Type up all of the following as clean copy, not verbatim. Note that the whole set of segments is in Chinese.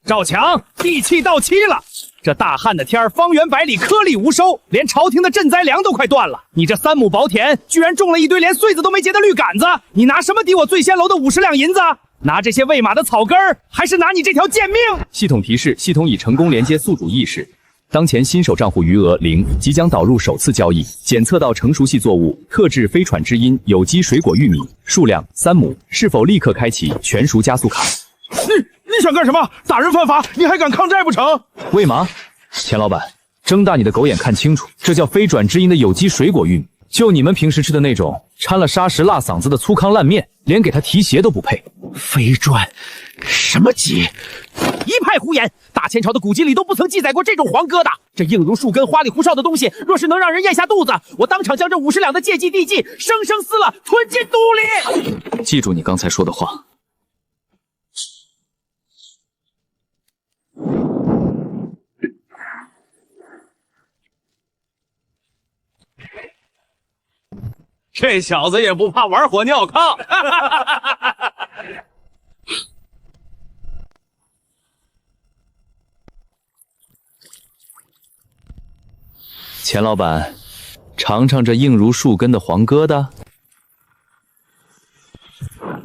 赵强，地契到期了。这大旱的天儿，方圆百里颗粒无收，连朝廷的赈灾粮都快断了。你这3亩薄田，居然种了一堆连穗子都没结的绿杆子，你拿什么抵我醉仙楼的50两银子？拿这些喂马的草根儿，还是拿你这条贱命？系统提示：系统已成功连接宿主意识。当前新手账户余额0，即将导入首次交易，检测到成熟系作物，特制非喘之音有机水果玉米，数量3亩，是否立刻开启全熟加速卡？你想干什么？大人犯法，你还敢抗债不成？喂马，钱老板，睁大你的狗眼看清楚，这叫非转之音的有机水果玉米，就你们平时吃的那种掺了砂石辣嗓子的粗糠烂面，连给它提鞋都不配。非转什么鸡？一派胡言！大前朝的古籍里都不曾记载过这种黄疙瘩。这硬如树根、花里胡哨的东西，若是能让人咽下肚子，我当场将这50两的借记地契生生撕了，吞进肚里。记住你刚才说的话。这小子也不怕玩火尿炕。钱老板，尝尝这硬如树根的黄疙瘩。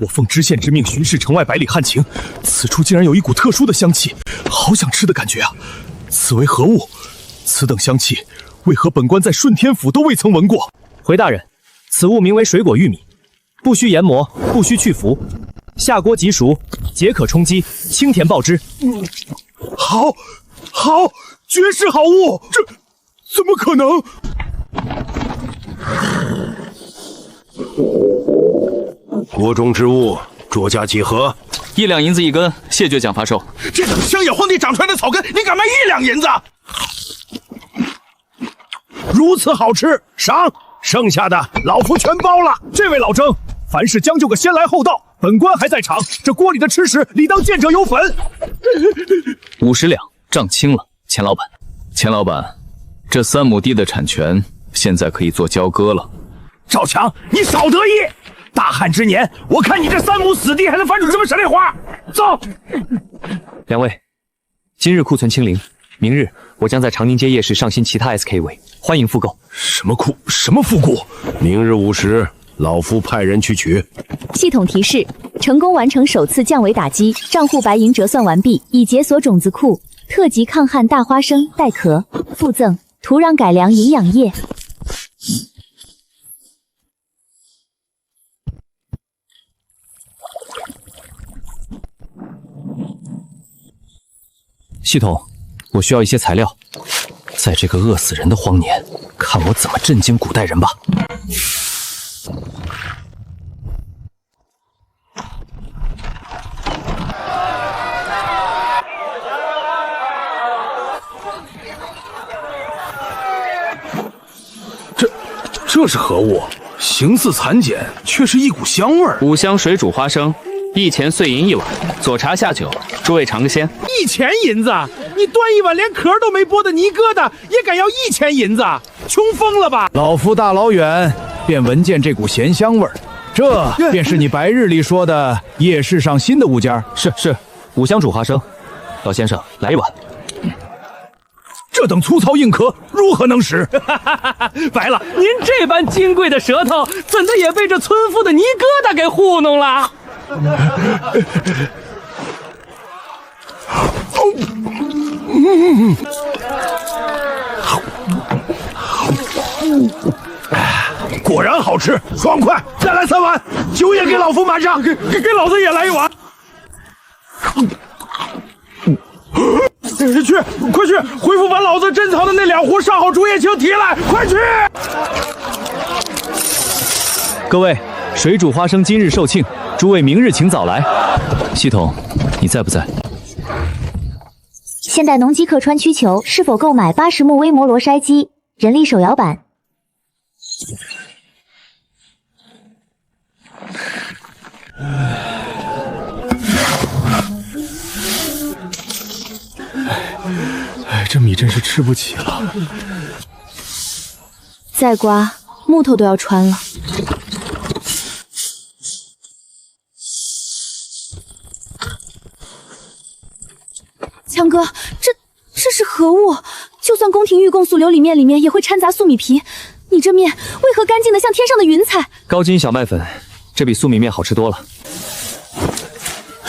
我奉知县之命巡视城外百里旱情，此处竟然有一股特殊的香气，好想吃的感觉啊！此为何物？此等香气，为何本官在顺天府都未曾闻过？回大人，此物名为水果玉米，不需研磨，不需去腐，下锅即熟，解渴充饥，清甜爆汁。好，绝世好物！这怎么可能？国中之物，酌价几何？1两银子一根，谢绝奖罚售。这等乡野荒地长出来的草根，你敢卖1两银子？如此好吃，赏！剩下的老夫全包了。这位老征，凡事将就个先来后到，本官还在场，这锅里的吃食理当见者有份。50两，账清了。钱老板，这3亩地的产权现在可以做交割了。赵强，你少得意！大旱之年，我看你这3亩死地还能翻出什么神来花？走！两位，今日库存清零，明日我将在长宁街夜市上新其他 SK 位，欢迎复购。什么库？什么复古？明日午时，老夫派人去取。系统提示：成功完成首次降维打击，账户白银折算完毕，已解锁种子库，特级抗旱大花生带壳，附赠土壤改良营养液。系统，我需要一些材料，在这个饿死人的荒年，看我怎么震惊古代人吧。这是何物？形似蚕茧，却是一股香味儿。五香水煮花生，1钱碎银1碗，佐茶下酒，诸位尝个鲜。1钱银子？你端一碗连壳都没剥的泥疙瘩，也敢要1钱银子？穷疯了吧！老夫大老远便闻见这股咸香味儿，这便是你白日里说的夜市上新的物件。是，五香煮花生。老先生，来1碗。这等粗糙硬壳如何能食？白了，您这般金贵的舌头，怎的也被这村夫的泥疙瘩给糊弄了？果然好吃，爽快！再来3碗，酒也给老夫满上，给老子也来1碗。快去，回府把老子珍藏的那2壶上好竹叶青提来，快去！各位，水煮花生今日售罄，诸位明日请早来。系统，你在不在？现代农机客穿需求，是否购买80目微摩罗筛机，人力手摇版？这米真是吃不起了。再刮，木头都要穿了。强哥，这是何物？就算宫廷御贡素琉璃面里面也会掺杂粟米皮，你这面为何干净的像天上的云彩？高筋小麦粉，这比粟米面好吃多了。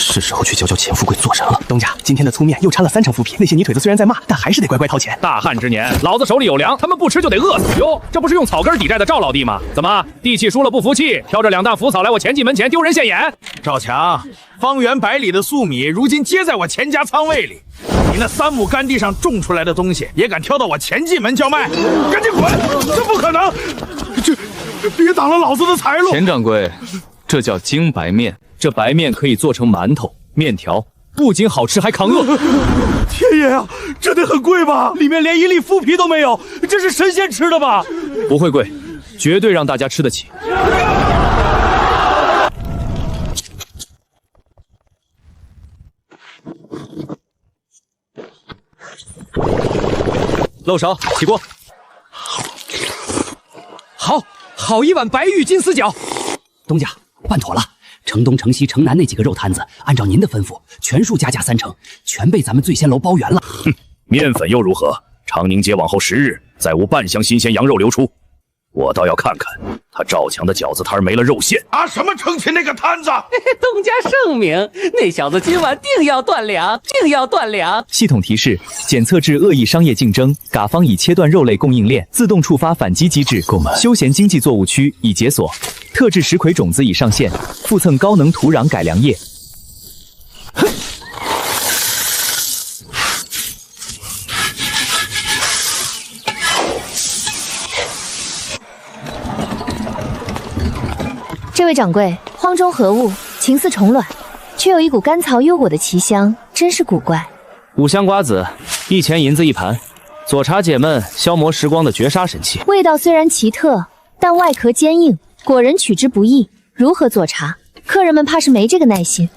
是时候去教教钱富贵做人了。东家，今天的粗面又掺了3成麸皮，那些泥腿子虽然在骂，但还是得乖乖掏钱。大旱之年，老子手里有粮，他们不吃就得饿死哟。这不是用草根抵债的赵老弟吗？怎么地气输了不服气，挑着2担腐草来我钱记门前丢人现眼？赵强，方圆百里的粟米如今皆在我钱家仓位里，你那3亩干地上种出来的东西也敢挑到我钱记门叫卖？赶紧滚！这不可能！这别挡了老子的财路！钱掌柜，这叫精白面。这白面可以做成馒头、面条，不仅好吃还抗饿。天爷啊，这得很贵吧？里面连1粒麸皮都没有，这是神仙吃的吧？不会贵，绝对让大家吃得起。漏勺，起锅。好一碗白玉金丝饺。东家，办妥了。城东、城西、城南那几个肉摊子，按照您的吩咐，全数加价3成，全被咱们醉仙楼包圆了。哼，面粉又如何？长宁街往后10日，再无半箱新鲜羊肉流出。我倒要看看他赵强的饺子摊没了肉馅。拿什么撑起那个摊子？东家圣明，那小子今晚定要断粮，定要断粮。系统提示：检测至恶意商业竞争，嘎方已切断肉类供应链，自动触发反击机制。购买休闲经济作物区已解锁，特制石葵种子已上线，附赠高能土壤改良液。这位掌柜，荒中何物？情似虫卵，却有一股甘草幽果的奇香，真是古怪。五香瓜子，1000银子1盘，佐茶解闷、消磨时光的绝杀神器。味道虽然奇特，但外壳坚硬，果人取之不易。如何做茶？客人们怕是没这个耐心。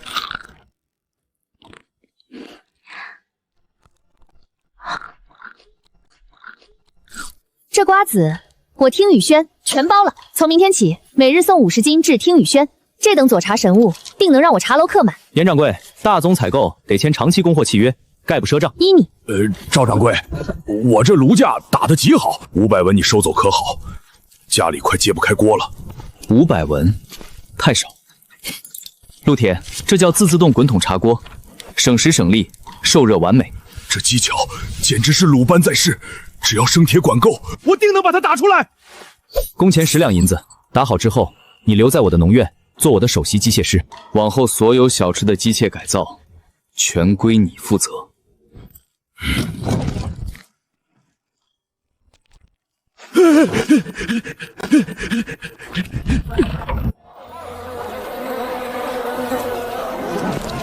这瓜子，我听雨轩全包了。从明天起，每日送50斤至听雨轩。这等佐茶神物，定能让我茶楼客满。严掌柜，大宗采购得签长期供货契约，概不赊账。依你。赵掌柜，我这炉架打得极好，500文你收走可好？家里快揭不开锅了。500文，太少。陆铁，这叫自动滚筒茶锅，省时省力，受热完美。这技巧简直是鲁班在世，只要生铁管够，我定能把它打出来。工钱10两银子，打好之后，你留在我的农院做我的首席机械师，往后所有小吃的机械改造，全归你负责。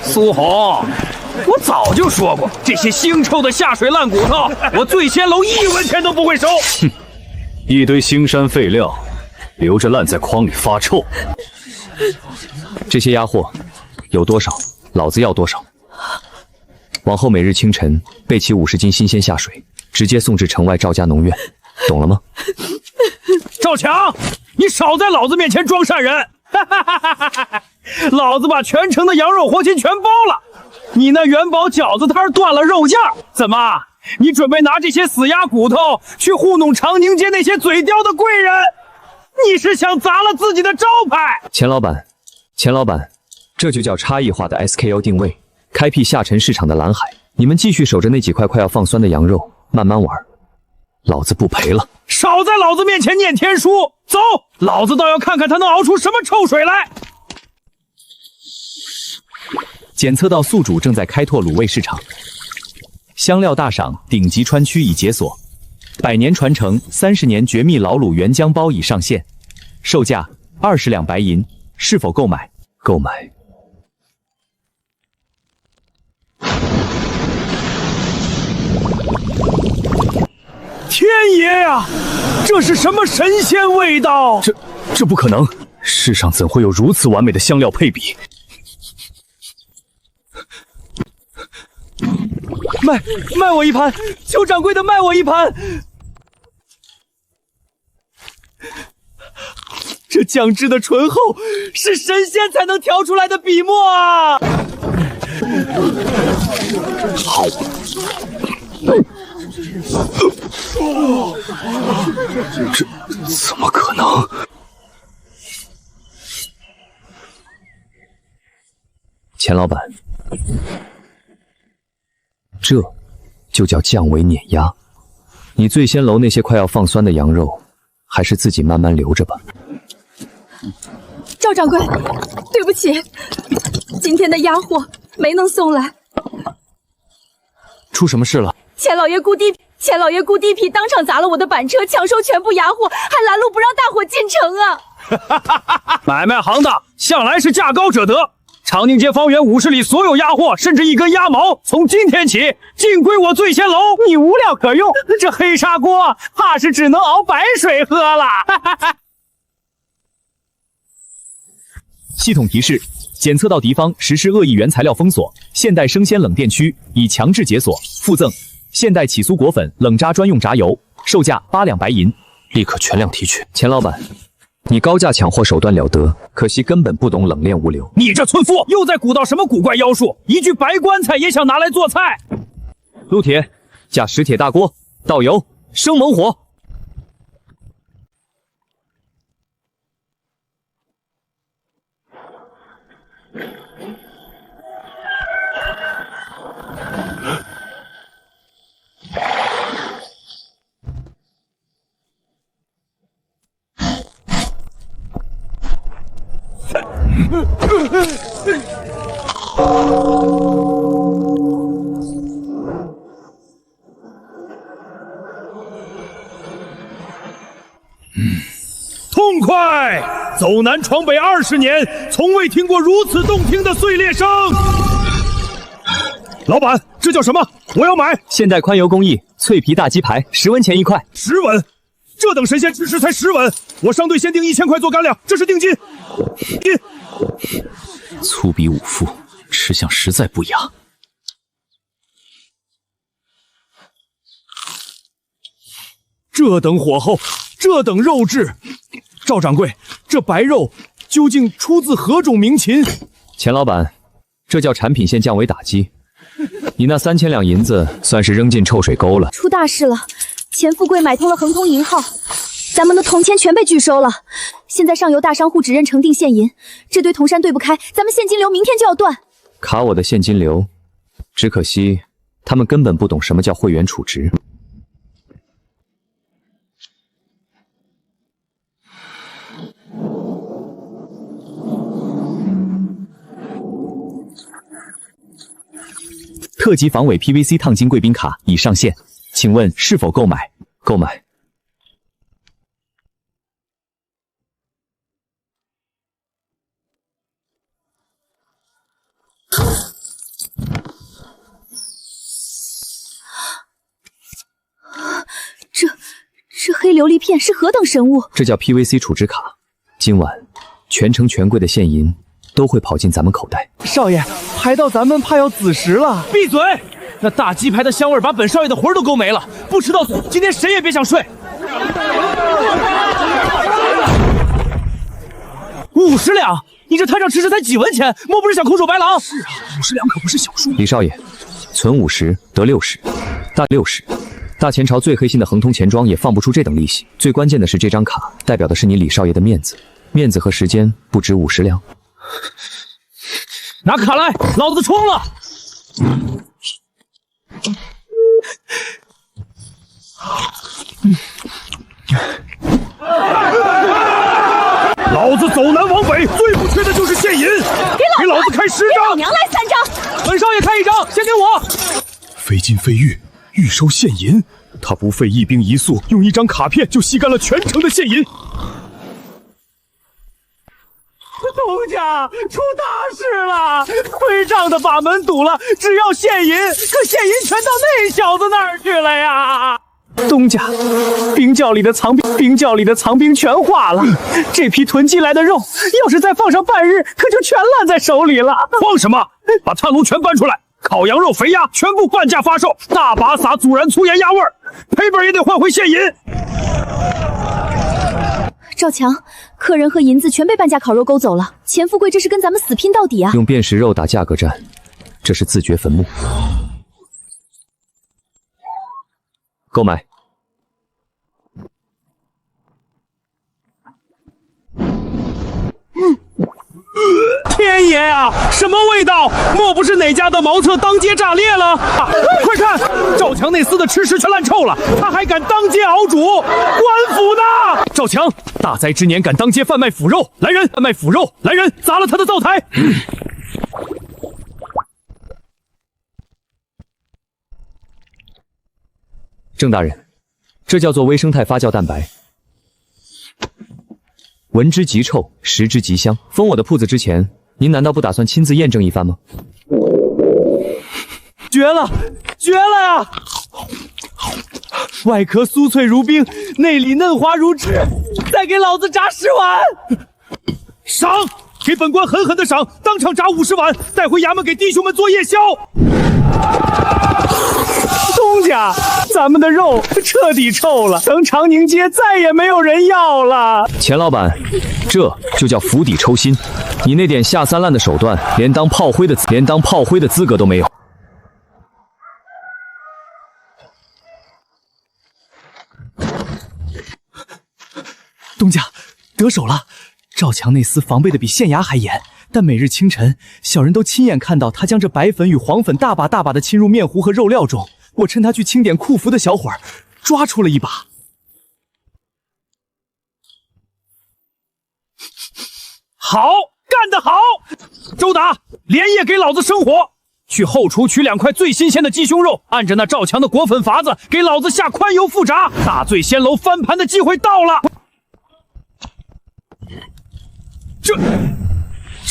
苏红，我早就说过，这些腥臭的下水烂骨头，我醉仙楼1文钱都不会收。哼，一堆腥膻废料，留着烂在筐里发臭。这些鸭货有多少，老子要多少。往后每日清晨备齐50斤新鲜下水，直接送至城外赵家农院，懂了吗？赵强，你少在老子面前装善人！老子把全城的羊肉活禽全包了，你那元宝饺子摊断了肉价，怎么？你准备拿这些死鸭骨头去糊弄长宁街那些嘴刁的贵人？你是想砸了自己的招牌？钱老板，这就叫差异化的 SKU 定位，开辟下沉市场的蓝海。你们继续守着那几块快要放酸的羊肉，慢慢玩，老子不赔了。少在老子面前念天书，走，老子倒要看看他能熬出什么臭水来。检测到宿主正在开拓卤味市场，香料大赏顶级川区已解锁，100年传承30年绝密老卤原浆包已上线，售价20两白银，是否购买？购买。天爷呀，这是什么神仙味道？这不可能，世上怎会有如此完美的香料配比？卖我一盘，求掌柜的卖我一盘。这酱汁的醇厚是神仙才能调出来的笔墨啊！好。这怎么可能？钱老板，这就叫降维碾压。你醉仙楼那些快要放酸的羊肉，还是自己慢慢留着吧。赵掌柜，对不起，今天的鸭货没能送来。出什么事了？钱老爷顾地痞当场砸了我的板车，抢收全部鸭货，还拦路不让大伙进城啊！买卖行当向来是价高者得。长宁街方圆50里所有鸭货，甚至一根鸭毛，从今天起尽归我醉仙楼。你无料可用，这黑砂锅怕是只能熬白水喝了。系统提示：检测到敌方实施恶意原材料封锁，现代生鲜冷店区已强制解锁，附赠现代起酥果粉冷榨专用炸油，售价8两白银，立刻全量提取。钱老板，你高价抢货手段了得，可惜根本不懂冷链物流。你这村夫又在鼓捣什么古怪妖术？一具白棺材也想拿来做菜？撸铁，架石铁大锅，倒油，生猛火。痛快！走南闯北20年，从未听过如此动听的碎裂声。老板，这叫什么？我要买！现代宽油工艺脆皮大鸡排，10文钱一块。10文？这等神仙吃食才10文，我商队先定1000块做干粮，这是定金。粗鄙武夫，吃相实在不雅。这等火候，这等肉质，赵掌柜，这白肉究竟出自何种名禽？钱老板，这叫产品线降维打击。你那3000两银子算是扔进臭水沟了。出大事了！钱富贵买通了恒通银号，咱们的铜钱全被拒收了。现在上游大商户只认成定现银，这堆铜山对不开，咱们现金流明天就要断。卡我的现金流，只可惜他们根本不懂什么叫会员储值。特级防伪 PVC 烫金贵宾卡已上线，请问是否购买？购买。这黑琉璃片是何等神物？这叫 PVC 储值卡，今晚全城权贵的现银都会跑进咱们口袋。少爷，排到咱们怕要子时了。闭嘴！那大鸡排的香味把本少爷的魂都勾没了。不吃到嘴，今天谁也别想睡。50两，你这摊上吃食才几文钱，莫不是想空手白狼？是啊，50两可不是小数。李少爷，存50得60，大60。大前朝最黑心的恒通钱庄也放不出这等利息。最关键的是，这张卡代表的是你李少爷的面子，面子和时间不值50两。拿卡来，老子冲了！老子走南往北，最不缺的就是现银。给老子开10张！老娘来3张！本少爷开1张，先给我。非金非玉，预收现银。他不费一兵一粟，用1张卡片就吸干了全城的现银。东家出大事了，亏账的把门堵了，只要现银，可现银全到那小子那儿去了呀！东家，冰窖里的藏兵全化了，这批囤积来的肉，要是再放上半日，可就全烂在手里了。慌什么？把炭炉全搬出来，烤羊肉、肥鸭全部半价发售，大把撒孜然粗盐鸭味儿，赔本也得换回现银。赵强，客人和银子全被半价烤肉勾走了，钱富贵这是跟咱们死拼到底啊！用辨识肉打价格战，这是自掘坟墓。购买。天爷啊，什么味道？莫不是哪家的茅厕当街炸裂了？快看，赵强那厮的吃食全烂臭了，他还敢当街熬煮，官府呢？赵强，大灾之年敢当街贩卖腐肉，来人！贩卖腐肉，来人！砸了他的灶台！郑大人，这叫做微生态发酵蛋白，闻之极臭，食之极香。封我的铺子之前，您难道不打算亲自验证一番吗？绝了，绝了呀！外壳酥脆如冰，内里嫩滑如脂，再给老子炸10碗！赏！给本官狠狠的赏！当场炸50碗，带回衙门给弟兄们做夜宵。东家，咱们的肉彻底臭了，等长宁街再也没有人要了。钱老板，这就叫釜底抽薪。你那点下三滥的手段，连当炮灰的资格都没有。东家，得手了！赵强那厮防备的比县衙还严，但每日清晨，小人都亲眼看到他将这白粉与黄粉大把大把的浸入面糊和肉料中。我趁他去清点库服的小伙儿，抓出了一把。好，干得好！周达，连夜给老子生火，去后厨取2块最新鲜的鸡胸肉，按着那赵强的裹粉法子，给老子下宽油复炸。大醉仙楼翻盘的机会到了！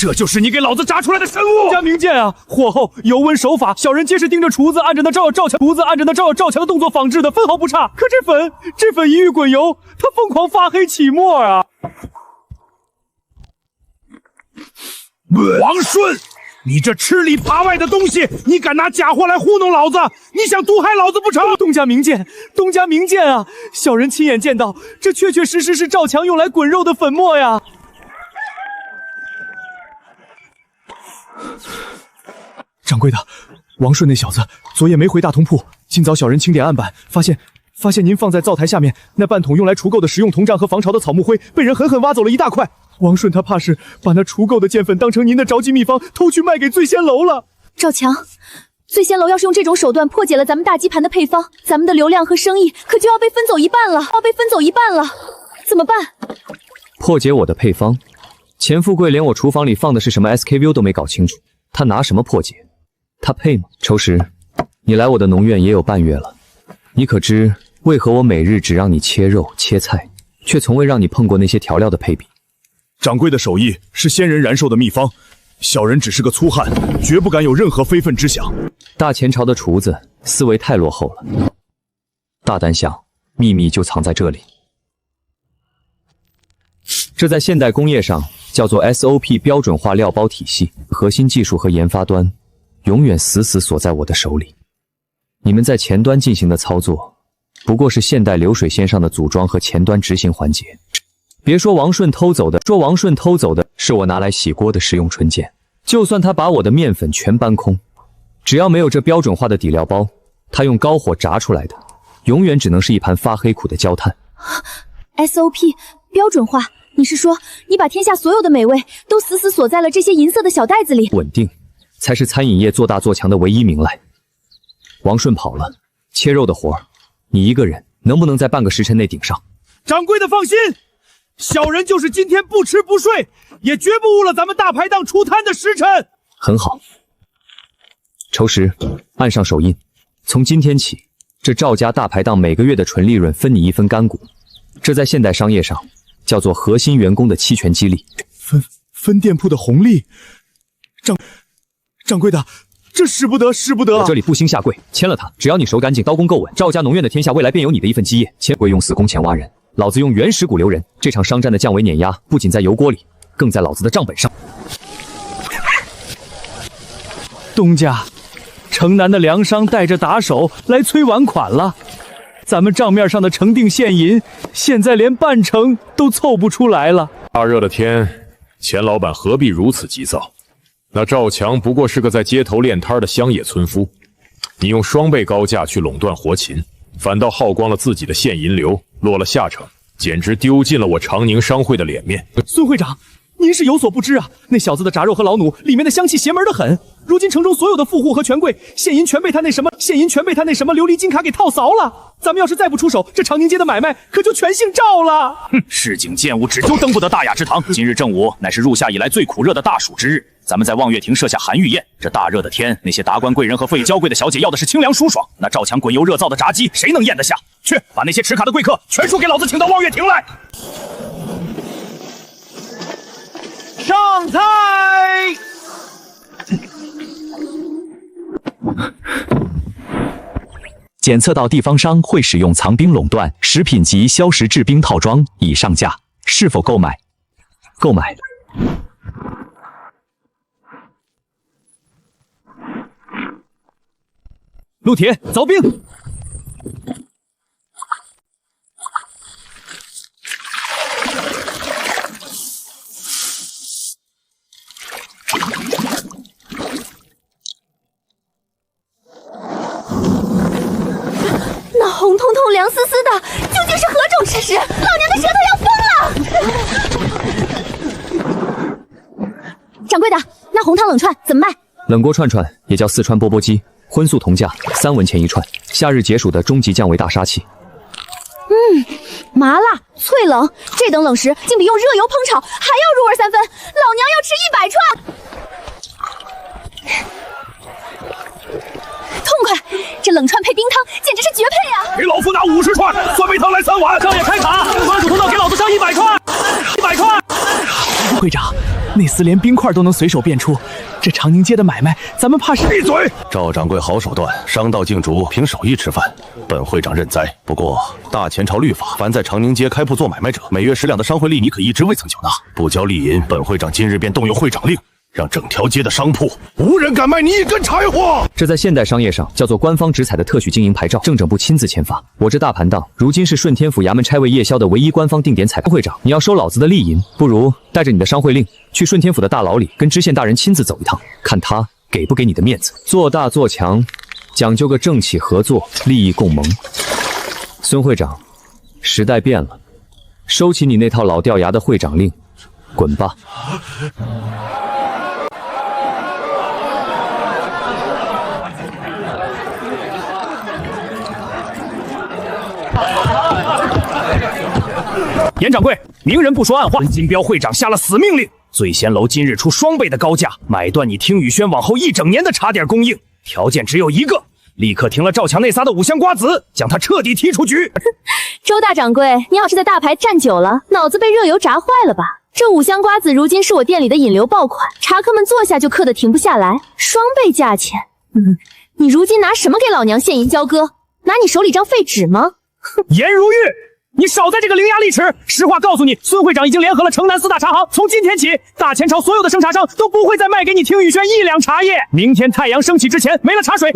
这就是你给老子炸出来的神物！家明鉴啊！火候、油温、手法，小人皆是盯着厨子按着那赵强的动作仿制的，分毫不差。可这粉一遇滚油，它疯狂发黑起沫啊！王顺，你这吃里扒外的东西，你敢拿假货来糊弄老子？你想毒害老子不成？东家明鉴啊！小人亲眼见到，这确确实实是赵强用来滚肉的粉末呀！掌柜的，王顺那小子昨夜没回大同铺，今早小人清点案板，发现您放在灶台下面那半桶用来除垢的食用铜杖和防潮的草木灰，被人狠狠挖走了一大块。王顺他怕是把那除垢的涧粉当成您的着急秘方，偷去卖给醉仙楼了。赵强，醉仙楼要是用这种手段破解了咱们大鸡盘的配方，咱们的流量和生意可就要被分走一半了，怎么办？破解我的配方？钱富贵连我厨房里放的是什么 SKU 都没搞清楚，他拿什么破解？他配吗？仇石，你来我的农院也有半月了，你可知为何我每日只让你切肉切菜，却从未让你碰过那些调料的配比？掌柜的手艺是仙人燃寿的秘方，小人只是个粗汉，绝不敢有任何非分之想。大前朝的厨子思维太落后了，大胆想，秘密就藏在这里。这在现代工业上叫做 SOP 标准化料包体系，核心技术和研发端永远死死锁在我的手里。你们在前端进行的操作，不过是现代流水线上的组装和前端执行环节。别说王顺偷走的，是我拿来洗锅的食用纯碱，就算他把我的面粉全搬空，只要没有这标准化的底料包，他用高火炸出来的，永远只能是一盘发黑苦的焦炭。SOP 标准化，你是说你把天下所有的美味都死死锁在了这些银色的小袋子里？稳定才是餐饮业做大做强的唯一命脉。王顺跑了，切肉的活儿，你一个人能不能在半个时辰内顶上？掌柜的放心，小人就是今天不吃不睡，也绝不误了咱们大排档出摊的时辰。很好，仇石，按上手印，从今天起，这赵家大排档每个月的纯利润分你1分干股，这在现代商业上叫做核心员工的期权激励。分店铺的红利，掌柜的，这使不得啊！我这里不兴下跪，签了他，只要你手干净，刀工够稳，赵家农院的天下未来便有你的一份基业。钱贵用死工钱挖人，老子用原始股留人。这场商战的降维碾压，不仅在油锅里，更在老子的账本上。东家，城南的粮商带着打手来催完款了，咱们账面上的成定现银，现在连半成都凑不出来了。大热的天，钱老板何必如此急躁？那赵强不过是个在街头练摊的乡野村夫，你用双倍高价去垄断活禽，反倒耗光了自己的现银流，落了下乘，简直丢尽了我长宁商会的脸面。孙会长，您是有所不知啊，那小子的炸肉和老弩里面的香气邪门得很。如今城中所有的富户和权贵，现银全被他那什么琉璃金卡给套牢了。咱们要是再不出手，这长宁街的买卖可就全姓赵了。哼，市井贱物只求登不得大雅之堂。今日正午乃是入夏以来最苦热的大暑之日，咱们在望月亭设下寒玉宴。这大热的天，那些达官贵人和富娇贵的小姐要的是清凉舒爽，那赵强滚油热造的炸鸡，谁能咽得下？去，把那些持卡的贵客全数给老子请到望月亭来。上菜。检测到地方商会使用藏冰垄断食品及消食制冰套装，已上架，是否购买？购买。陆铁，凿冰。那红彤彤、凉丝丝的，究竟是何种吃食？老娘的舌头要疯了！掌柜的，那红汤冷串怎么卖？冷锅串串也叫四川钵钵鸡，荤素同价，3文钱一串。夏日解暑的终极降维大杀器。麻辣脆冷，这等冷食竟比用热油烹炒还要入味3分。老娘要吃100串！痛快！这冷串配冰汤简直是绝配呀！给老夫拿50串，酸梅汤来3碗。少爷开卡，关主通道给老子上100串，100串。会长，那厮连冰块都能随手变出，这长宁街的买卖，咱们怕是……闭嘴！赵掌柜好手段，商道竞逐，凭手艺吃饭，本会长认栽。不过大前朝律法，凡在长宁街开铺做买卖者，每月10两的商会利，你可一直未曾缴纳，不交利银，本会长今日便动用会长令，让整条街的商铺无人敢卖你一根柴火。这在现代商业上叫做官方直采的特许经营牌照，政整部亲自签发。我这大盘档如今是顺天府衙门差卫夜宵的唯一官方定点采购。会长，你要收老子的利银，不如带着你的商会令去顺天府的大牢里，跟知县大人亲自走一趟，看他给不给你的面子。做大做强，讲究个政企合作，利益共盟。孙会长，时代变了，收起你那套老掉牙的会长令，滚吧！严掌柜，明人不说暗话，金彪会长下了死命令，醉仙楼今日出双倍的高价，买断你听雨轩往后1整年的茶点供应，条件只有一个，立刻停了赵强那仨的5香瓜子，将他彻底踢出局。周大掌柜，你要是在大牌站久了，脑子被热油炸坏了吧？这5香瓜子如今是我店里的引流爆款，茶客们坐下就嗑得停不下来，双倍价钱。你如今拿什么给老娘现银交割？拿你手里张废纸吗？颜如玉，你少在这个伶牙俐齿！实话告诉你，孙会长已经联合了城南4大茶行，从今天起，大前朝所有的生茶商都不会再卖给你听雨轩1两茶叶。明天太阳升起之前没了茶水，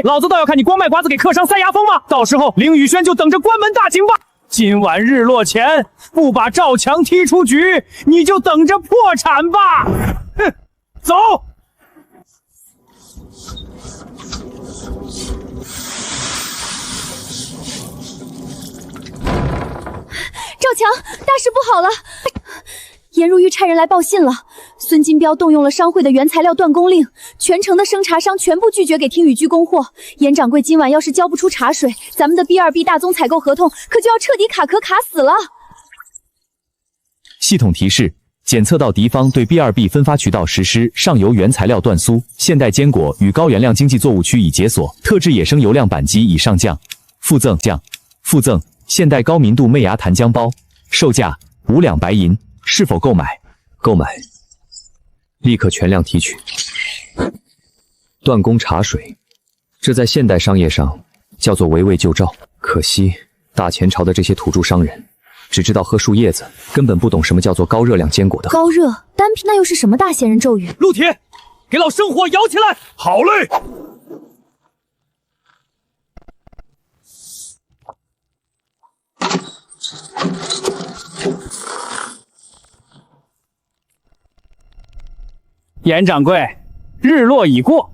老子倒要看你光卖瓜子给客商塞牙缝吗？到时候凌雨轩就等着关门大吉吧！今晚日落前不把赵强踢出局，你就等着破产吧！哼，走。赵强，大事不好了！颜如玉差人来报信了，孙金彪动用了商会的原材料断供令，全城的生茶商全部拒绝给听雨居供货。严掌柜今晚要是交不出茶水，咱们的 B2B 大宗采购合同可就要彻底卡壳卡死了。系统提示：检测到敌方对 B2B 分发渠道实施上游原材料断苏，现代坚果与高原量经济作物区已解锁，特制野生油量板机已上架，附赠现代高明度麦芽弹浆包，售价5两白银，是否购买？购买，立刻全量提取。断供茶水，这在现代商业上叫做围魏救赵。可惜大前朝的这些土著商人只知道喝树叶子，根本不懂什么叫做高热量坚果的。高热单品那又是什么大仙人咒语？陆铁，给老生火摇起来！好嘞。严掌柜，日落已过，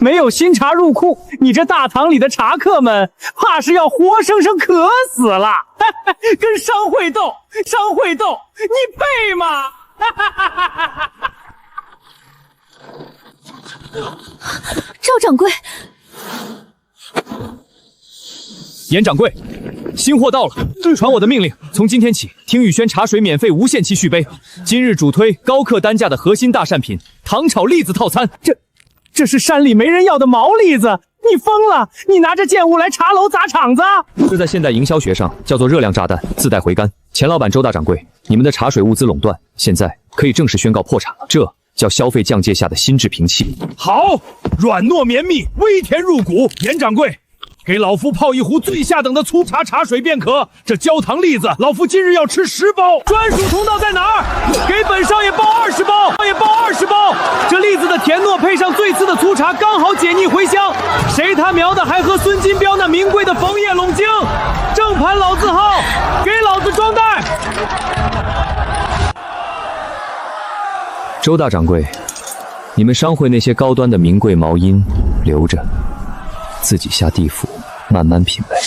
没有新茶入库，你这大堂里的茶客们怕是要活生生渴死了。跟商会斗，商会斗，你配吗？赵掌柜，严掌柜，新货到了，传我的命令，从今天起，听雨轩茶水免费无限期续杯。今日主推高客单价的核心大善品糖炒栗子套餐。这是山里没人要的毛栗子，你疯了？你拿着贱物来茶楼砸场子？这在现代营销学上叫做热量炸弹，自带回甘。钱老板、周大掌柜，你们的茶水物资垄断，现在可以正式宣告破产，这叫消费降阶下的心智平气。好，软糯绵密，微甜入骨。严掌柜，给老夫泡一壶最下等的粗茶茶水便可。这焦糖栗子，老夫今日要吃10包。专属通道在哪儿？给本少爷包20包，少爷包20包。这栗子的甜糯配上最次的粗茶，刚好解腻回香。谁他喵的还喝孙金彪那名贵的枫叶龙精？正盘老字号，给老子装袋。周大掌柜，你们商会那些高端的名贵毛阴留着，自己下地府慢慢品味。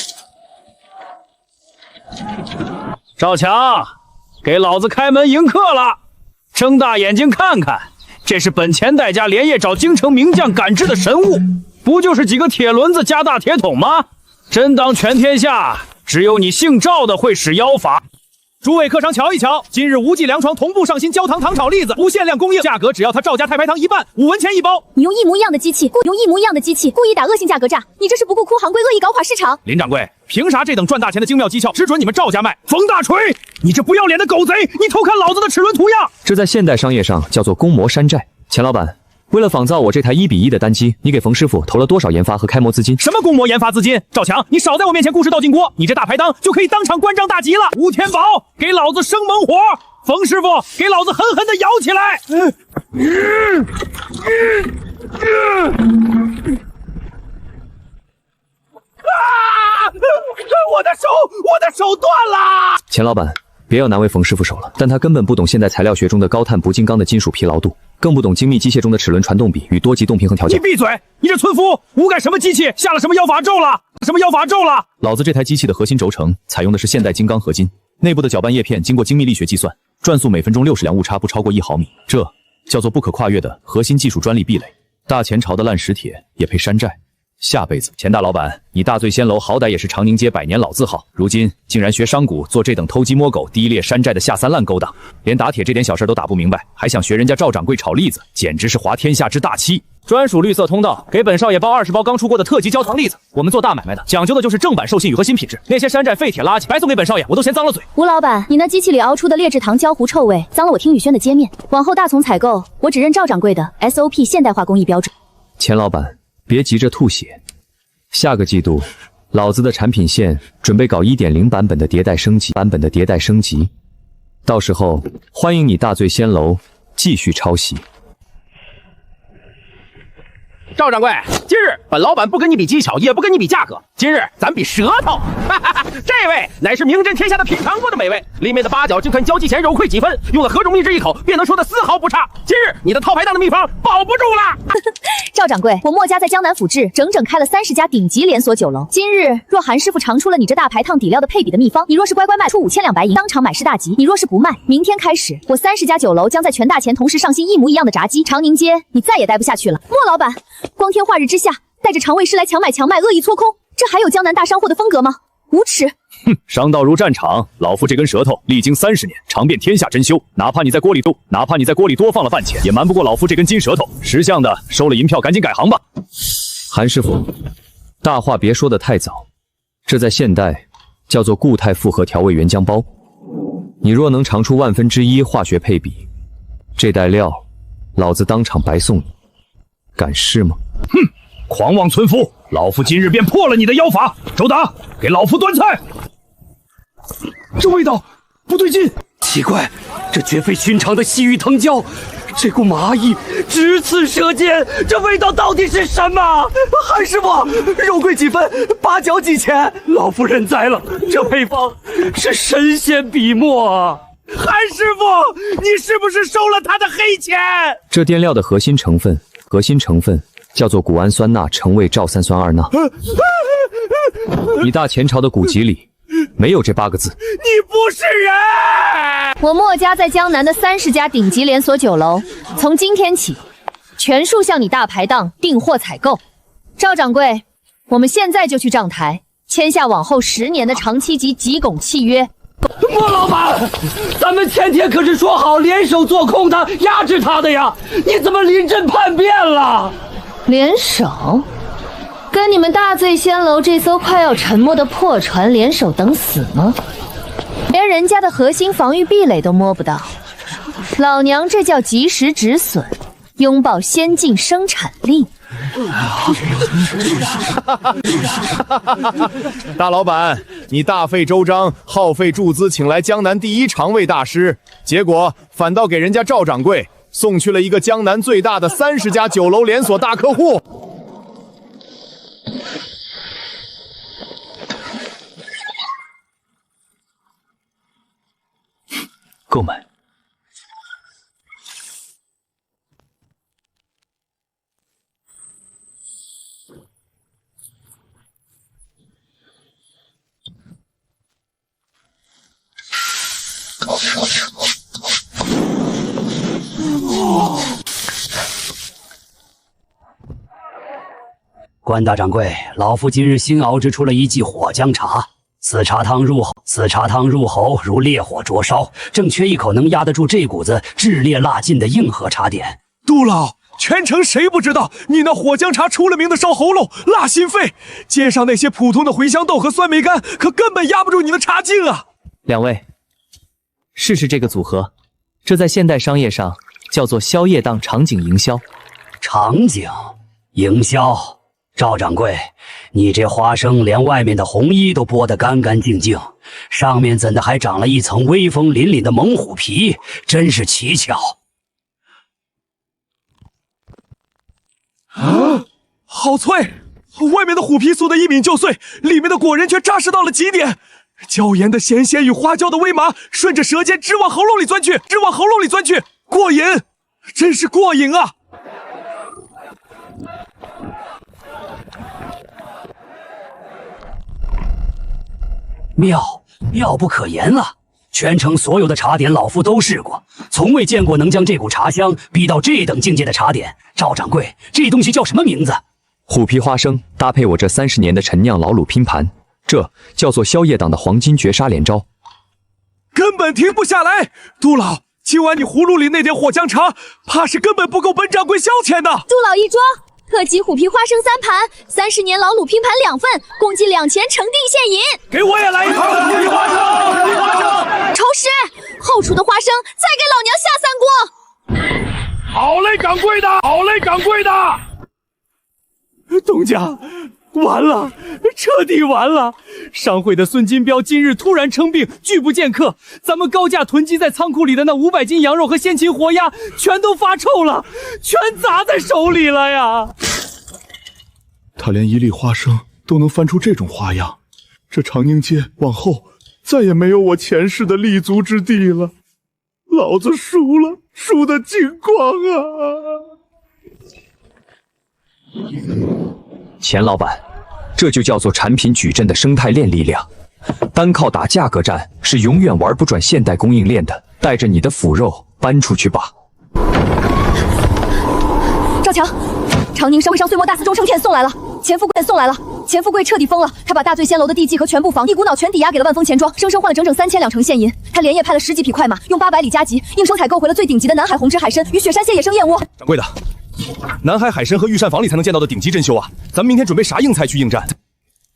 赵强，给老子开门迎客了！睁大眼睛看看，这是本钱代家连夜找京城名将赶制的神物，不就是几个铁轮子加大铁桶吗？真当全天下只有你姓赵的会使妖法？诸位客商瞧一瞧，今日无忌凉床同步上新焦糖糖炒栗子，不限量供应，价格只要他赵家太白糖一半，5文钱一包。你用一模一样的机器，故意打恶性价格战，你这是不顾哭行规，恶意搞垮市场。林掌柜，凭啥这等赚大钱的精妙技巧只准你们赵家卖？冯大锤，你这不要脸的狗贼，你偷看老子的齿轮图样！这在现代商业上叫做公模山寨。钱老板，为了仿造我这台1比1的单机，你给冯师傅投了多少研发和开模资金？什么公模研发资金？赵强，你少在我面前故事倒进锅，你这大排档就可以当场关张大吉了。吴天宝，给老子生猛火！冯师傅，给老子狠狠的摇起来！我的手断了！钱老板，别要难为冯师傅手了，但他根本不懂现代材料学中的高碳不金刚的金属疲劳度，更不懂精密机械中的齿轮传动比与多极动平衡调教。你闭嘴！你这村夫无改什么机器，下了什么妖法咒了？老子这台机器的核心轴承采用的是现代精钢合金，内部的搅拌叶片经过精密力学计算，转速每分钟60两，误差不超过1毫米，这叫做不可跨越的核心技术专利壁垒。大前朝的烂石铁也配山寨？下辈子，钱大老板，你大醉仙楼好歹也是长宁街100年老字号，如今竟然学商贾做这等偷鸡摸狗、低劣山寨的下三滥勾当，连打铁这点小事都打不明白，还想学人家赵掌柜炒栗子，简直是滑天下之大稽！专属绿色通道，给本少爷包20包刚出锅的特级焦糖栗子。我们做大买卖的，讲究的就是正版授信与核心品质，那些山寨废铁垃圾白送给本少爷，我都嫌脏了嘴。吴老板，你那机器里熬出的劣质糖胶糊臭味，脏了我听雨轩的街面。往后大从采购，我只认赵掌柜的 SOP 现代化工艺标准。钱老板，别急着吐血。下个季度，老子的产品线准备搞1.0版本的迭代升级，到时候欢迎你大醉仙楼继续抄袭。赵掌柜，今日本老板不跟你比技巧，也不跟你比价格，今日咱比舌头。这位乃是名震天下的品尝过的美味，里面的八角就看交际前揉溃几分，用了何种秘制一口，便能说的丝毫不差。今日你的套牌档的秘方保不住了。赵掌柜，我墨家在江南府治整整开了30家顶级连锁酒楼，今日若韩师傅尝出了你这大排档底料的配比的秘方，你若是乖乖卖出5000两白银，当场买10大吉；你若是不卖，明天开始我30家酒楼将在全大前同时上新一模一样的炸鸡。长宁街你再也待不下去了。莫老板，光天化日之下带着肠胃师来强买强卖，恶意搓空，这还有江南大商货的风格吗？无耻！哼，商道如战场，老夫这根舌头历经30年，尝遍天下珍馐，哪怕你在锅里多放了半钱，也瞒不过老夫这根金舌头。识相的收了银票，赶紧改行吧。韩师傅，大话别说的太早，这在现代叫做固态复合调味原浆包。你若能尝出1/1000化学配比，这袋料老子当场白送你，敢试吗？哼，狂妄村夫，老夫今日便破了你的妖法。周达，给老夫端菜。这味道不对劲，奇怪，这绝非寻常的西域藤椒，这股麻意直刺舌尖，这味道到底是什么？韩师傅，肉桂几分，八角几钱？老夫认栽了，这配方是神仙笔墨啊！韩师傅，你是不是收了他的黑钱？这垫料的核心成分叫做谷氨酸钠橙味赵三酸二钠。你大前朝的古籍里没有这8个字。你不是人！我墨家在江南的30家顶级连锁酒楼，从今天起，全数向你大排档订货采购。赵掌柜，我们现在就去账台签下往后10年的长期及急拱契约。莫老板，咱们前天可是说好联手做空他，压制他的呀！你怎么临阵叛变了？联手？跟你们大醉仙楼这艘快要沉没的破船联手等死吗？连人家的核心防御壁垒都摸不到，老娘这叫及时止损，拥抱先进生产力。大老板，你大费周章，耗费注资，请来江南第一肠胃大师，结果反倒给人家赵掌柜送去了一个江南最大的30家酒楼连锁大客户。购买。关大掌柜，老夫今日新熬制出了一剂火姜茶，此茶汤入喉如烈火灼烧，正缺一口能压得住这股子炙烈辣劲的硬核茶点。杜老，全城谁不知道你那火姜茶出了名的烧喉咙、辣心肺？街上那些普通的茴香豆和酸梅干可根本压不住你的茶劲啊！两位，试试这个组合，这在现代商业上叫做宵夜档场景营销。场景营销。赵掌柜，你这花生连外面的红衣都剥得干干净净，上面怎的还长了一层威风凛凛的猛虎皮，真是奇巧。啊，好脆！外面的虎皮酥的一抿就碎，里面的果仁却扎实到了极点。椒盐的咸鲜与花椒的微麻顺着舌尖直往喉咙里钻去，过瘾，真是过瘾啊！妙不可言啊！全城所有的茶点老夫都试过，从未见过能将这股茶香逼到这等境界的茶点。赵掌柜，这东西叫什么名字？虎皮花生搭配我这30年的陈酿老卤拼盘，这叫做宵夜档的黄金绝杀连招，根本停不下来。杜老，今晚你葫芦里那点火姜茶，怕是根本不够本掌柜消遣的。杜老一桌，特级虎皮花生3盘，30年老卤拼盘2份，共计2钱，成定现银。给我也来一盘虎皮花生！仇师，后厨的花生再给老娘下3锅。好嘞，掌柜的，好嘞，掌柜的。东家，完了，彻底完了！商会的孙金彪今日突然称病，拒不见客。咱们高价囤积在仓库里的那500斤羊肉和鲜禽活鸭，全都发臭了，全砸在手里了呀！他连一粒花生都能翻出这种花样，这长宁街往后再也没有我前世的立足之地了。老子输了，输得精光啊！钱老板，这就叫做产品矩阵的生态链力量。单靠打价格战是永远玩不转现代供应链的。带着你的腐肉搬出去吧。赵强，长宁商会上岁末大肆中生片送来了，钱富贵送来了。钱富贵彻底疯了，他把大醉仙楼的地契和全部房一股脑全抵押给了万丰钱庄，生生换了整整3000两成现银。他连夜派了10几匹快马，用800里加急，硬生采购回了最顶级的南海红脂海参与雪山蟹野生燕窝。掌柜的，南海海参和御膳房里才能见到的顶级珍馐啊！咱们明天准备啥硬菜去应战？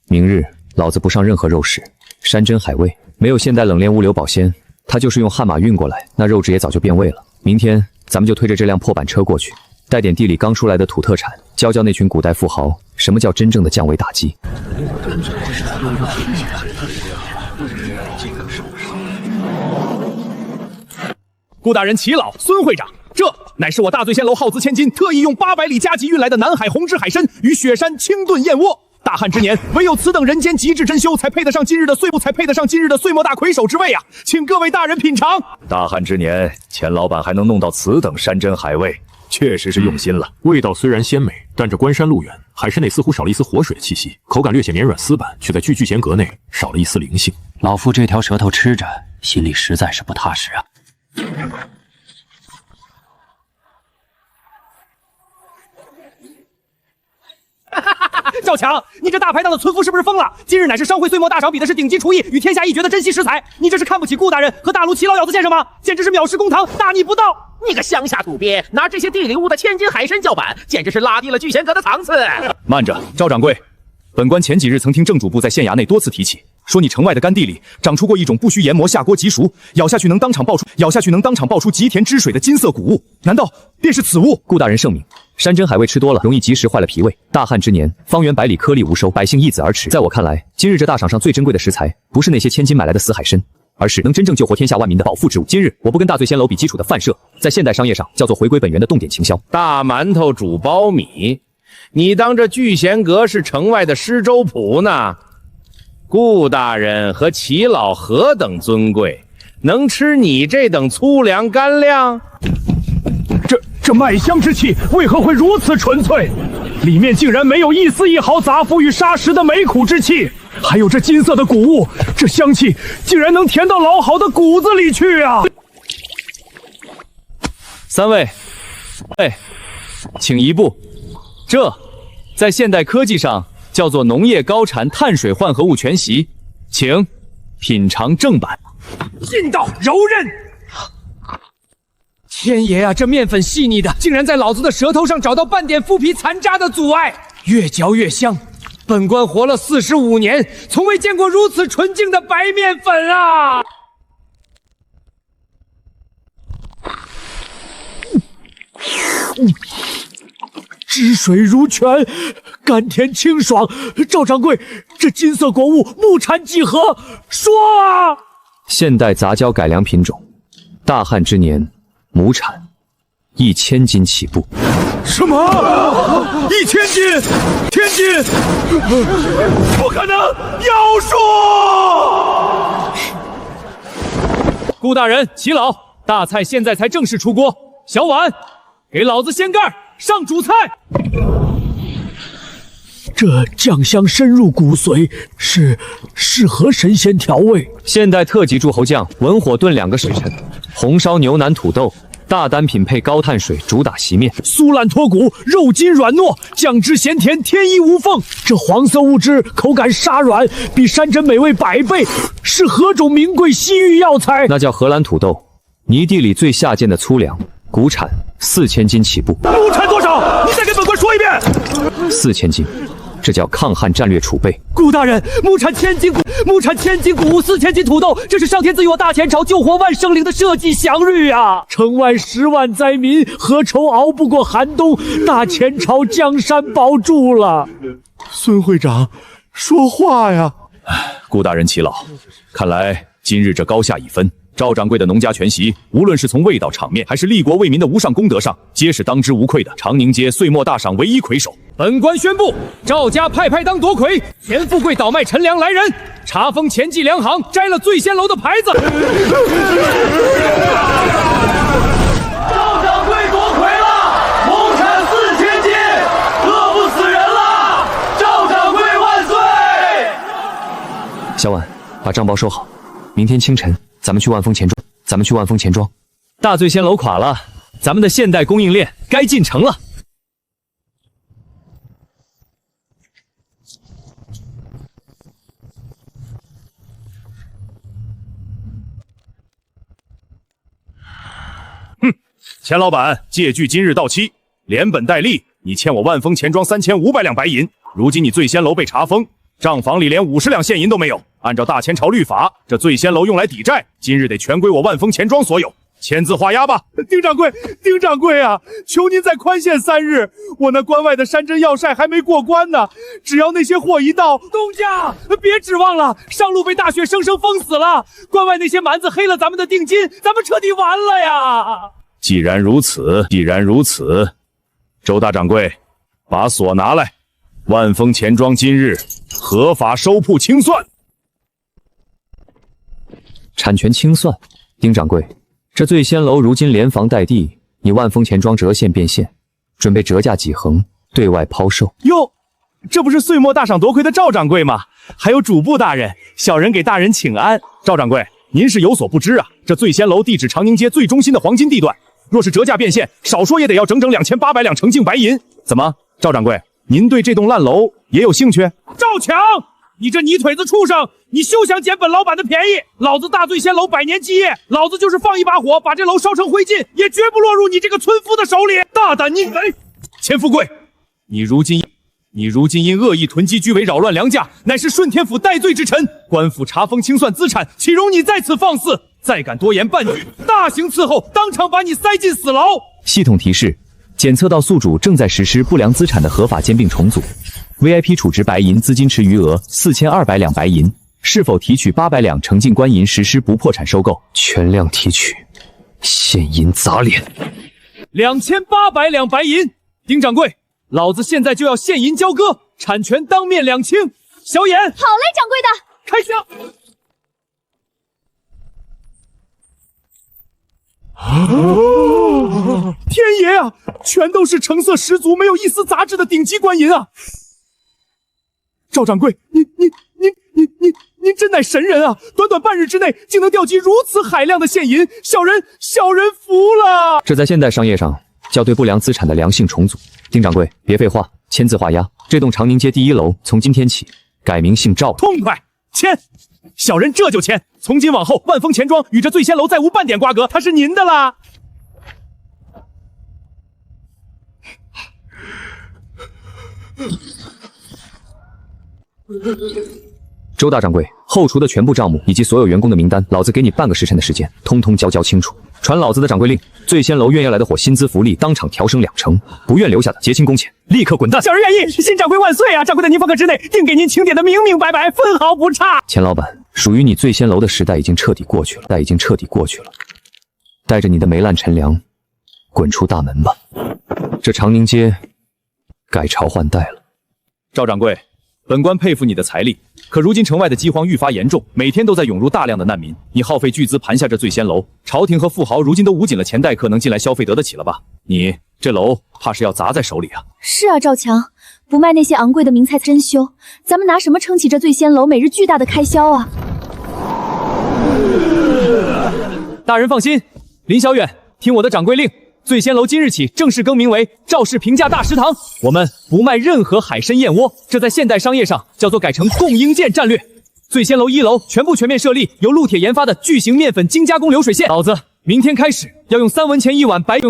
明日老子不上任何肉食，山珍海味，没有现代冷链物流保鲜，他就是用悍马运过来，那肉质也早就变味了。明天咱们就推着这辆破板车过去，带点地里刚出来的土特产，教教那群古代富豪什么叫真正的降维打击。顾大人齐老，孙会长，这乃是我大醉仙楼耗资千金，特意用800里加急运来的南海红脂海参与雪山清炖燕窝。大汉之年，唯有此等人间极致珍馐，才配得上今日的岁末大魁首之位啊！请各位大人品尝。大汉之年，钱老板还能弄到此等山珍海味，确实是用心了。味道虽然鲜美，但这关山路远，海参内似乎少了一丝活水的气息，口感略显绵软丝板，却在巨巨咸格内少了一丝灵性。老夫这条舌头吃着，心里实在是不踏实啊。赵强，你这大排档的村夫是不是疯了？今日乃是商会岁末大赏，比的是顶级厨艺与天下一绝的珍稀食材。你这是看不起顾大人和大卢齐老咬子先生吗？简直是藐视公堂，大逆不道！你个乡下土鳖，拿这些地里物的千金海参叫板，简直是拉低了巨贤阁的档次。慢着，赵掌柜，本官前几日曾听正主簿在县衙内多次提起，说你城外的干地里长出过一种不需研磨下锅即熟，咬下去能当场爆出极甜汁水的金色谷物，难道便是此物？顾大人圣明，山珍海味吃多了，容易及时坏了脾胃。大旱之年，方圆百里颗粒无收，百姓易子而驰。在我看来，今日这大赏上最珍贵的食材，不是那些千金买来的死海参，而是能真正救活天下万民的饱腹之物。今日我不跟大醉仙楼比基础的饭社，在现代商业上叫做回归本源的动点倾销。大馒头煮苞米，你当这聚贤阁是城外的施粥铺呢？顾大人和齐老何等尊贵，能吃你这等粗粮干粮？这麦香之气为何会如此纯粹？里面竟然没有一丝一毫杂附与砂石的霉苦之气，还有这金色的谷物，这香气竟然能甜到老好的骨子里去啊！三位，请移步。这在现代科技上叫做农业高产碳水混合物全席，请品尝正版。劲道柔韧。天爷啊，这面粉细腻的，竟然在老子的舌头上找到半点麸皮残渣的阻碍，越嚼越香。本官活了45年，从未见过如此纯净的白面粉啊！汁水如泉，甘甜清爽。赵掌柜，这金色果物木产几何？说啊！现代杂交改良品种，大旱之年，亩产1000斤起步。什么？1000斤？1000斤？不可能！妖术！顾大人、齐老，大菜现在才正式出锅，小碗，给老子掀盖，上主菜。这酱香深入骨髓，是适合神仙调味。现代特级诸侯酱，文火炖2个水陈，红烧牛腩土豆，大单品配高碳水，主打席面，酥烂脱骨，肉筋软糯，酱汁咸甜，天衣无缝。这黄色物质口感沙软，比山珍美味100倍，是何种名贵西域药材？那叫荷兰土豆，泥地里最下贱的粗粮，谷产4000斤起步。亩产多少？你再给本官说一遍。4000斤。这叫抗旱战略储备。顾大人，亩产1000斤谷物，4000斤土豆，这是上天赐予我大前朝救活万生灵的社稷祥瑞啊！城外10万灾民，何愁熬不过寒冬？大前朝江山保住了。孙会长，说话呀！顾大人、齐老，看来今日这高下已分。赵掌柜的农家全席，无论是从味道、场面，还是立国为民的无上功德上，皆是当之无愧的长宁街岁末大赏唯一魁首。本官宣布，赵家派当夺魁，田富贵倒卖陈粮来人，查封前记粮行，摘了醉仙楼的牌子。赵掌柜夺魁了，亩产4000斤，饿不死人了！赵掌柜万岁！小婉，把账包收好，明天清晨咱们去万丰钱庄。大醉仙楼垮了，咱们的现代供应链该进城了。钱老板，借据今日到期，连本带利，你欠我万丰钱庄3500两白银。如今你醉仙楼被查封，账房里连50两现银都没有。按照大前朝律法，这醉仙楼用来抵债，今日得全归我万丰钱庄所有。签字画押吧。丁掌柜啊，求您再宽限3日，我那关外的山珍药膳还没过关呢。只要那些货一到，东家别指望了，上路被大雪生生封死了，关外那些蛮子黑了咱们的定金，咱们彻底完了呀！既然如此，周大掌柜，把锁拿来。万丰钱庄今日合法收铺清算。产权清算，丁掌柜，这醉仙楼如今连房带地你万丰钱庄折现变现，准备折价几横，对外抛售。哟，这不是岁末大赏夺魁的赵掌柜吗？还有主簿大人，小人给大人请安。赵掌柜，您是有所不知啊，这醉仙楼地址长宁街最中心的黄金地段，若是折价变现，少说也得要整整2800两成净白银。怎么，赵掌柜，您对这栋烂楼也有兴趣？赵强，你这泥腿子畜生，你休想捡本老板的便宜！老子大醉仙楼100年基业，老子就是放一把火把这楼烧成灰烬，也绝不落入你这个村夫的手里！大胆逆贼！钱富贵，你如今因恶意囤积居委扰乱良价，乃是顺天府戴罪之臣，官府查封清算资产，岂容你在此放肆？再敢多言半语，大刑伺候，当场把你塞进死牢！系统提示：检测到宿主正在实施不良资产的合法兼并重组 ，VIP 处置白银资金池余额4200两白银，是否提取800两成净官银实施不破产收购？全量提取，现银砸脸。2800两白银，丁掌柜，老子现在就要现银交割，产权当面两清。小眼，好嘞，掌柜的，开箱。天爷啊，全都是成色十足、没有一丝杂质的顶级官银啊！赵掌柜，您真乃神人啊！短短半日之内，竟能调集如此海量的现银，小人服了。这在现代商业上叫对不良资产的良性重组。丁掌柜，别废话，签字画押。这栋长宁街第1楼从今天起改名姓赵。痛快，签！小人这就签。从今往后，万丰钱庄与这醉仙楼再无半点瓜葛，它是您的啦。周大掌柜，后厨的全部账目以及所有员工的名单，老子给你半个时辰的时间，通通交清楚。传老子的掌柜令，醉仙楼愿要来的伙薪资福利当场调升2成，不愿留下的结清工钱，立刻滚蛋。小人愿意，新掌柜万岁啊！掌柜的您方格之内，定给您请点的明明白白，分毫不差。钱老板，属于你醉仙楼的时代已经彻底过去了，带着你的霉烂陈粮，滚出大门吧！这长宁街改朝换代了。赵掌柜，本官佩服你的财力，可如今城外的饥荒愈发严重，每天都在涌入大量的难民。你耗费巨资盘下这醉仙楼，朝廷和富豪如今都捂紧了钱待客，能进来消费得得起了吧？你这楼怕是要砸在手里啊！是啊，赵强，不卖那些昂贵的名菜珍馐，咱们拿什么撑起这醉仙楼每日巨大的开销啊？大人放心，林小远，听我的掌柜令。醉仙楼今日起正式更名为赵氏平价大食堂，我们不卖任何海参燕窝，这在现代商业上叫做改成供应链战略。醉仙楼1楼全面设立由陆铁研发的巨型面粉精加工流水线，老子明天开始要用3文钱一碗白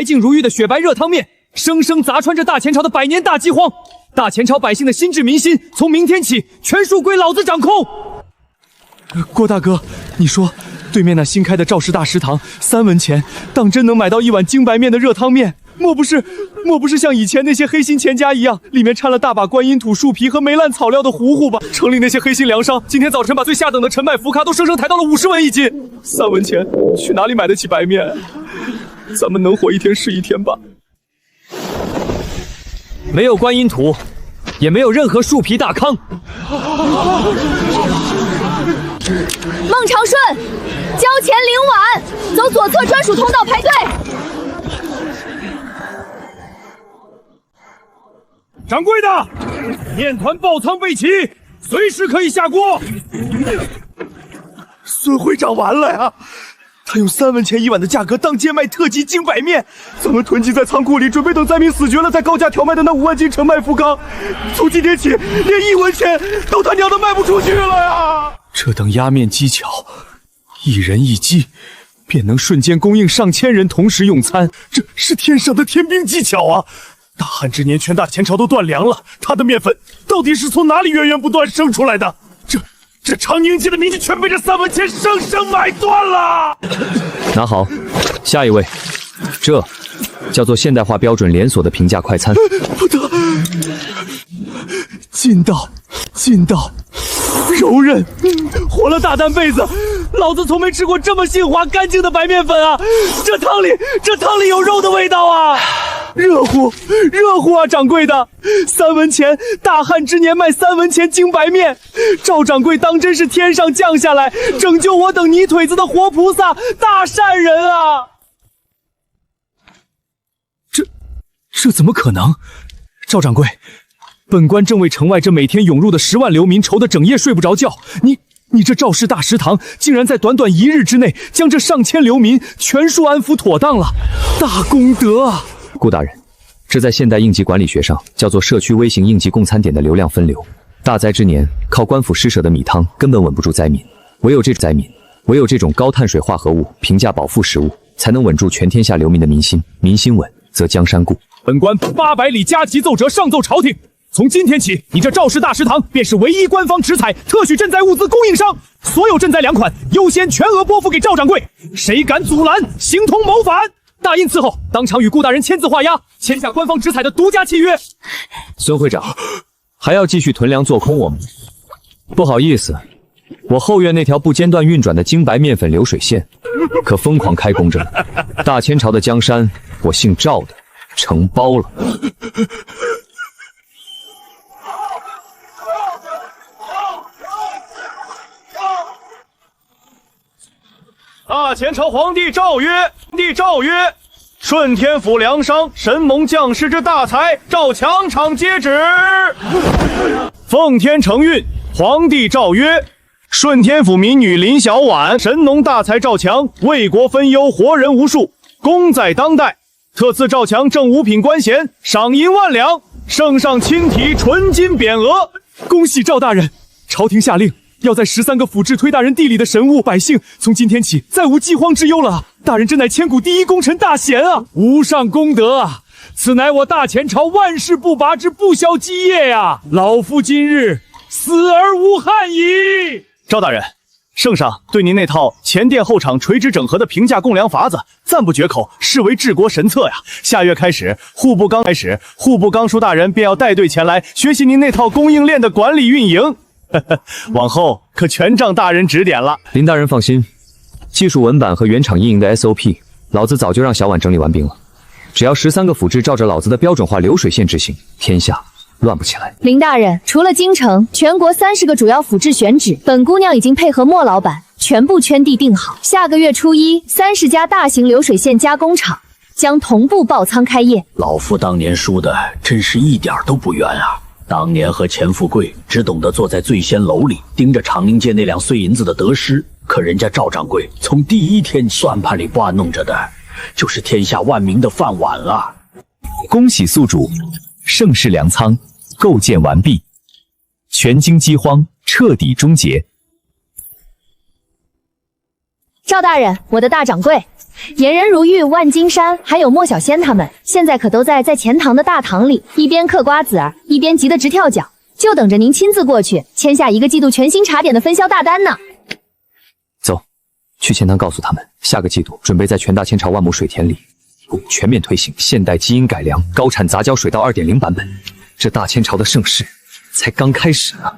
净如玉的雪白热汤面，生生砸穿这大前朝的100年大饥荒。大前朝百姓的心智民心，从明天起全数归老子掌控。郭大哥，你说对面那新开的赵氏大食堂，3文钱当真能买到一碗精白面的热汤面？莫不是像以前那些黑心钱家一样，里面掺了大把观音土树皮和霉烂草料的糊糊吧？城里那些黑心粮商，今天早晨把最下等的陈麦福咖都生生抬到了50文一斤，3文钱去哪里买得起白面？咱们能活一天是一天吧。没有观音土，也没有任何树皮大糠。孟长顺，交钱领碗，走左侧专属通道排队。掌柜的，面团爆仓备齐，随时可以下锅。孙会长完了呀！他用3文钱一碗的价格当街卖特级精白面，咱们囤积在仓库里，准备等灾民死绝了再高价调卖的那5万斤陈麦福康，从今天起连1文钱都他娘的卖不出去了呀！这等压面技巧，一人一机，便能瞬间供应上千人同时用餐，这是天上的天兵技巧啊！大旱之年，全大前朝都断粮了，他的面粉到底是从哪里源源不断生出来的？这长宁街的民气全被这3文钱生生买断了。拿好，下一位，这叫做现代化标准连锁的平价快餐。不得，劲道，柔韧，活了大半辈子，老子从没吃过这么细滑干净的白面粉啊！这汤里有肉的味道啊！热乎啊，掌柜的，3文钱，大旱之年卖3文钱精白面，赵掌柜当真是天上降下来拯救我等泥腿子的活菩萨，大善人啊！这怎么可能？赵掌柜，本官正为城外这每天涌入的10万流民愁得整夜睡不着觉。你这赵氏大食堂竟然在短短1日之内将这上千流民全数安抚妥当了，大功德啊！顾大人，这在现代应急管理学上叫做社区微型应急供餐点的流量分流。大灾之年，靠官府施舍的米汤根本稳不住灾民，唯有这种高碳水化合物、平价饱腹食物，才能稳住全天下流民的民心。民心稳，则江山固。本官800里加急奏折上奏朝廷，从今天起，你这赵氏大食堂便是唯一官方直采特许赈灾物资供应商，所有赈灾粮款优先全额拨付给赵掌柜，谁敢阻拦，形同谋反！大印伺候，当场与顾大人签字画押，签下官方直采的独家契约。孙会长，还要继续囤粮做空我们？不好意思，我后院那条不间断运转的精白面粉流水线可疯狂开工着。大前朝的江山，我姓赵的承包了。大前朝皇帝诏曰：顺天府粮商神蒙将士之大才，照墙场接旨。奉天承运，皇帝诏曰：顺天府民女林小婉神农大才赵强，为国分忧，活人无数，功在当代。特赐赵强正五品官衔，赏银1万两，圣上亲体纯金匾额。恭喜赵大人！朝廷下令，要在13个府治推大人地里的神物百姓，从今天起再无饥荒之忧了。大人真乃千古第一功臣大贤啊，无上功德啊！此乃我大前朝万世不拔之不肖基业呀！老夫今日死而无憾矣。赵大人，圣上对您那套前店后厂垂直整合的平价供粮法子赞不绝口，视为治国神策呀！下月开始，户部纲书大人便要带队前来学习您那套供应链的管理运营。往后可全仗大人指点了。林大人放心，技术文版和原厂运营的 SOP， 老子早就让小婉整理完毕了。只要13个府治照着老子的标准化流水线执行，天下乱不起来。林大人，除了京城，全国30个主要府治选址，本姑娘已经配合莫老板全部圈地定好。下个月初1，30家大型流水线加工厂将同步爆仓开业。老夫当年输的真是一点都不冤啊！当年和钱富贵只懂得坐在醉仙楼里盯着长宁街那辆碎银子的得失，可人家赵掌柜从第一天算盘里挂弄着的就是天下万民的饭碗啊！恭喜宿主，盛世粮仓构建完毕，全京饥荒彻底终结。赵大人，我的大掌柜，颜人如玉、万金山还有莫小仙他们，现在可都在钱塘的大堂里，一边嗑瓜子儿，一边急得直跳脚，就等着您亲自过去签下1个季度全新茶点的分销大单呢。走，去钱塘告诉他们，下个季度准备在全大前朝万亩水田里全面推行现代基因改良、高产杂交水稻2.0版本。这大前朝的盛世才刚开始呢。